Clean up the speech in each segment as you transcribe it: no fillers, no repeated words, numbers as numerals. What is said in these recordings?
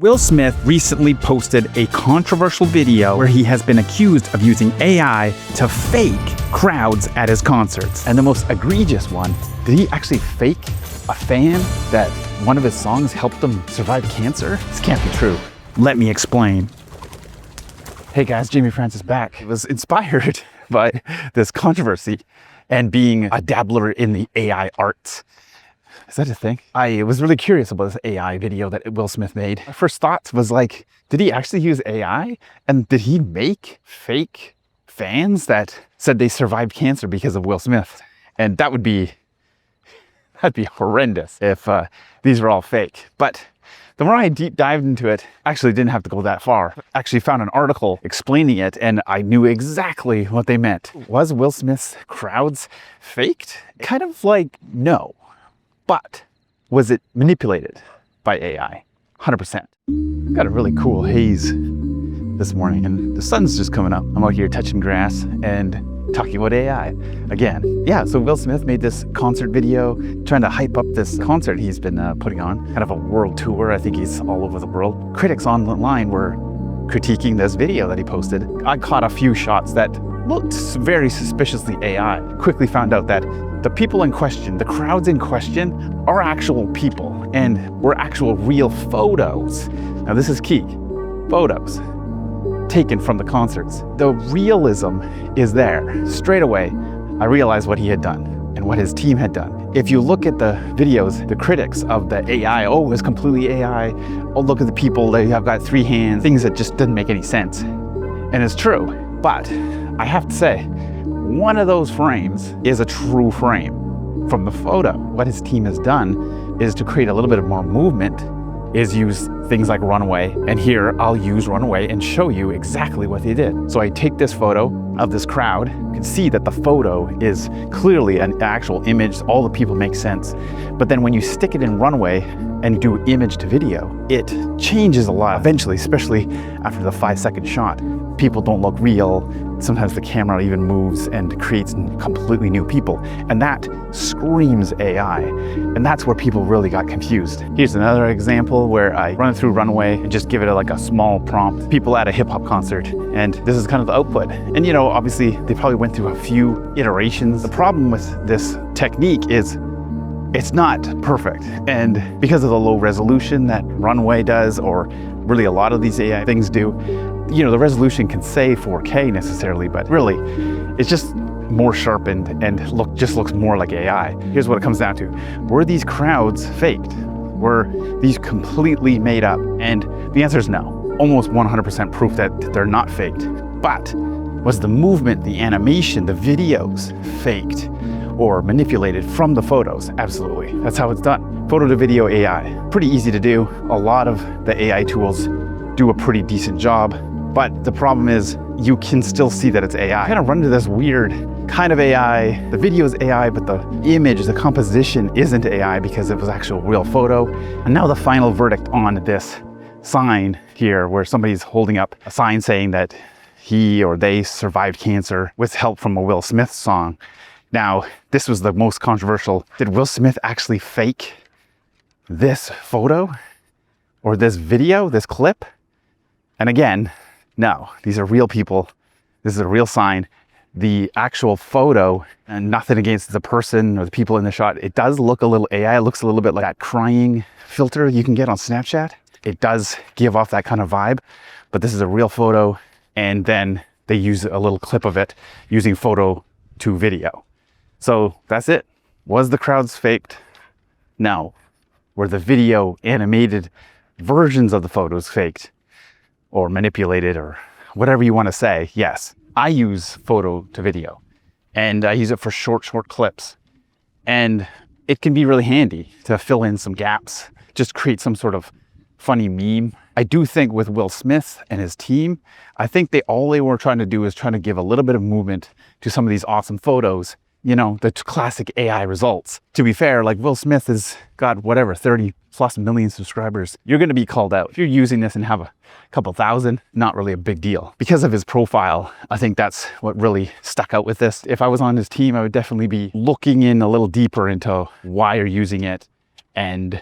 Will Smith recently posted a controversial video where he has been accused of using AI to fake crowds at his concerts. And the most egregious one, did he actually fake a fan that one of his songs helped them survive cancer? This can't be true. Let me explain. Hey guys, Jamie Francis back. I was inspired by this controversy and being a dabbler in the AI arts. Is that a thing? I was really curious about this AI video that Will Smith made. My first thoughts was like, did he actually use AI? And did he make fake fans that said they survived cancer because of Will Smith? And that'd be horrendous if these were all fake. But the more I deep dived into it, actually didn't have to go that far. Actually found an article explaining it and I knew exactly what they meant. Was Will Smith's crowds faked? Kind of like, no. But was it manipulated by AI? 100%. Got a really cool haze this morning and the sun's just coming up. I'm out here touching grass and talking about AI again. Yeah, so Will Smith made this concert video trying to hype up this concert he's been putting on, kind of a world tour. I think he's all over the world. Critics online were critiquing this video that he posted. I caught a few shots that looked very suspiciously AI. Quickly found out that the people in question, the crowds in question, are actual people and were actual real photos. Now this is key. Photos taken from the concerts. The realism is there. Straight away, I realized what he had done and what his team had done. If you look at the videos, the critics of the AI, oh, it's completely AI. Oh, look at the people, they have got 3 hands, things that just didn't make any sense. And it's true, but I have to say, one of those frames is a true frame from the photo. What his team has done is to create a little bit of more movement, is use things like runway. And here I'll use runway and show you exactly what they did. So I take this photo of this crowd. You can see that the photo is clearly an actual image. All the people make sense. But then when you stick it in runway and do image to video, it changes a lot eventually, especially after the 5-second shot. People don't look real. Sometimes the camera even moves and creates completely new people. And that screams AI. And that's where people really got confused. Here's another example where I run through runway and just give it like a small prompt. People at a hip hop concert, and this is kind of the output. And you know, obviously they probably went through a few iterations. The problem with this technique is it's not perfect. And because of the low resolution that runway does, or really a lot of these AI things do, you know, the resolution can say 4K necessarily, but really it's just more sharpened and just looks more like AI. Here's what it comes down to. Were these crowds faked? Were these completely made up? And the answer is no. Almost 100% proof that they're not faked. But was the movement, the animation, the videos faked or manipulated from the photos? Absolutely. That's how it's done. Photo to video AI. Pretty easy to do. A lot of the AI tools do a pretty decent job. But the problem is you can still see that it's AI. I kind of run into this weird kind of AI. The video is AI, but the image, the composition isn't AI because it was actual real photo. And now the final verdict on this sign here, where somebody's holding up a sign saying that he or they survived cancer with help from a Will Smith song. Now, this was the most controversial. Did Will Smith actually fake this photo or this video, this clip? And again, no, these are real people. This is a real sign. The actual photo, and nothing against the person or the people in the shot, it does look a little AI. It looks a little bit like that crying filter you can get on Snapchat. It does give off that kind of vibe, but this is a real photo. And then they use a little clip of it using photo to video. So that's it. Was the crowds faked? No. Were the video animated versions of the photos faked or manipulated or whatever you want to say? Yes. I use photo to video and I use it for short clips. And it can be really handy to fill in some gaps, just create some sort of funny meme. I do think with Will Smith and his team, I think all they were trying to do is trying to give a little bit of movement to some of these awesome photos, you know, the classic AI results. To be fair, like Will Smith has got whatever, 30+ million subscribers. You're going to be called out. If you're using this and have a couple thousand, not really a big deal. Because of his profile, I think that's what really stuck out with this. If I was on his team, I would definitely be looking in a little deeper into why you're using it and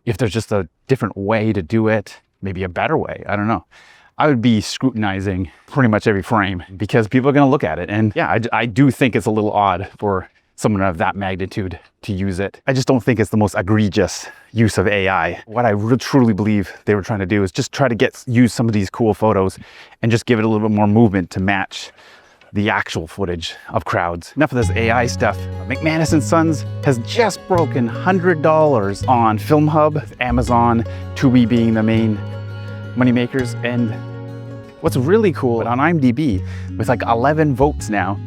if there's just a different way to do it. maybe a better way. I don't know. I would be scrutinizing pretty much every frame because people are going to look at it. And yeah, I do think it's a little odd for someone of that magnitude to use it. I just don't think it's the most egregious use of AI. What I truly believe they were trying to do is just try to use some of these cool photos and just give it a little bit more movement to match the actual footage of crowds. Enough of this AI stuff. McManus & Sons has just broken $100 on FilmHub, Amazon, Tubi being the main moneymakers. And what's really cool, on IMDb, with like 11 votes now,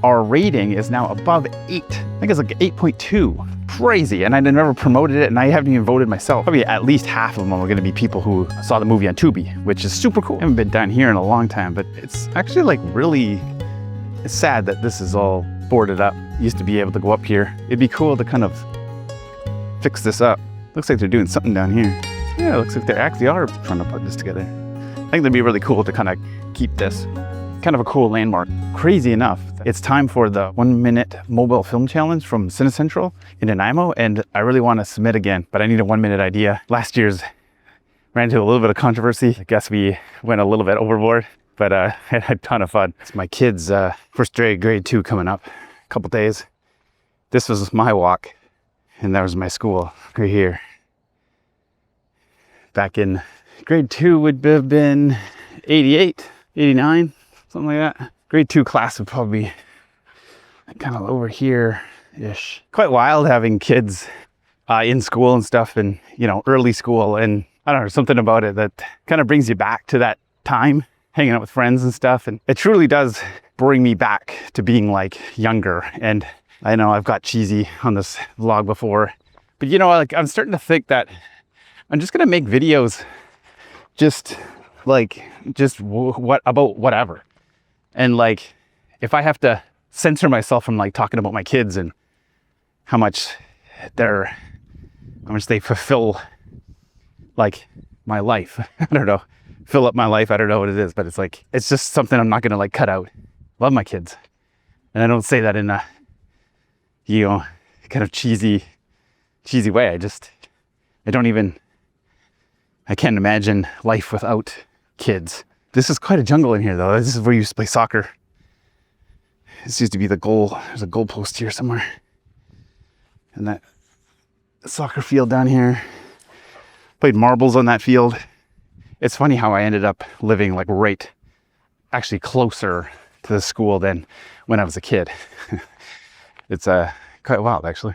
our rating is now above 8. I think it's like 8.2. Crazy. And I never promoted it, and I haven't even voted myself. Probably at least half of them are gonna be people who saw the movie on Tubi, which is super cool. I haven't been down here in a long time, but it's actually like really, it's sad that this is all boarded up. Used to be able to go up here. It'd be cool to kind of fix this up. Looks like they're doing something down here. Yeah, it looks like they actually are trying to put this together. I think that'd be really cool to kind of keep this kind of a cool landmark. Crazy enough, it's time for the 1-minute mobile film challenge from Cinecentral in Nanaimo, and I really want to submit again, but I need a 1-minute idea. Last year's ran into a little bit of controversy. I guess we went a little bit overboard, but I had a ton of fun. It's my kids' first grade 2 coming up, a couple days. This was my walk, and that was my school right here. Back in grade 2 would have been 88, 89, something like that. Grade 2 class would probably be kind of over here-ish. Quite wild having kids in school and stuff, and, you know, early school. And I don't know, something about it that kind of brings you back to that time, hanging out with friends and stuff. And it truly does bring me back to being like younger. And I know I've got cheesy on this vlog before, but you know, like I'm starting to think that I'm just gonna make videos just what about whatever. And like, if I have to censor myself from like talking about my kids and how much they fulfill like my life, I don't know, fill up my life. I don't know what it is, but it's like, it's just something I'm not gonna like cut out. Love my kids. And I don't say that in a, you know, kind of cheesy way. I can't imagine life without kids. This is quite a jungle in here though. This is where you used to play soccer. This used to be the goal. There's a goal post here somewhere. And that soccer field down here. Played marbles on that field. It's funny how I ended up living like actually closer to the school than when I was a kid. It's quite wild actually.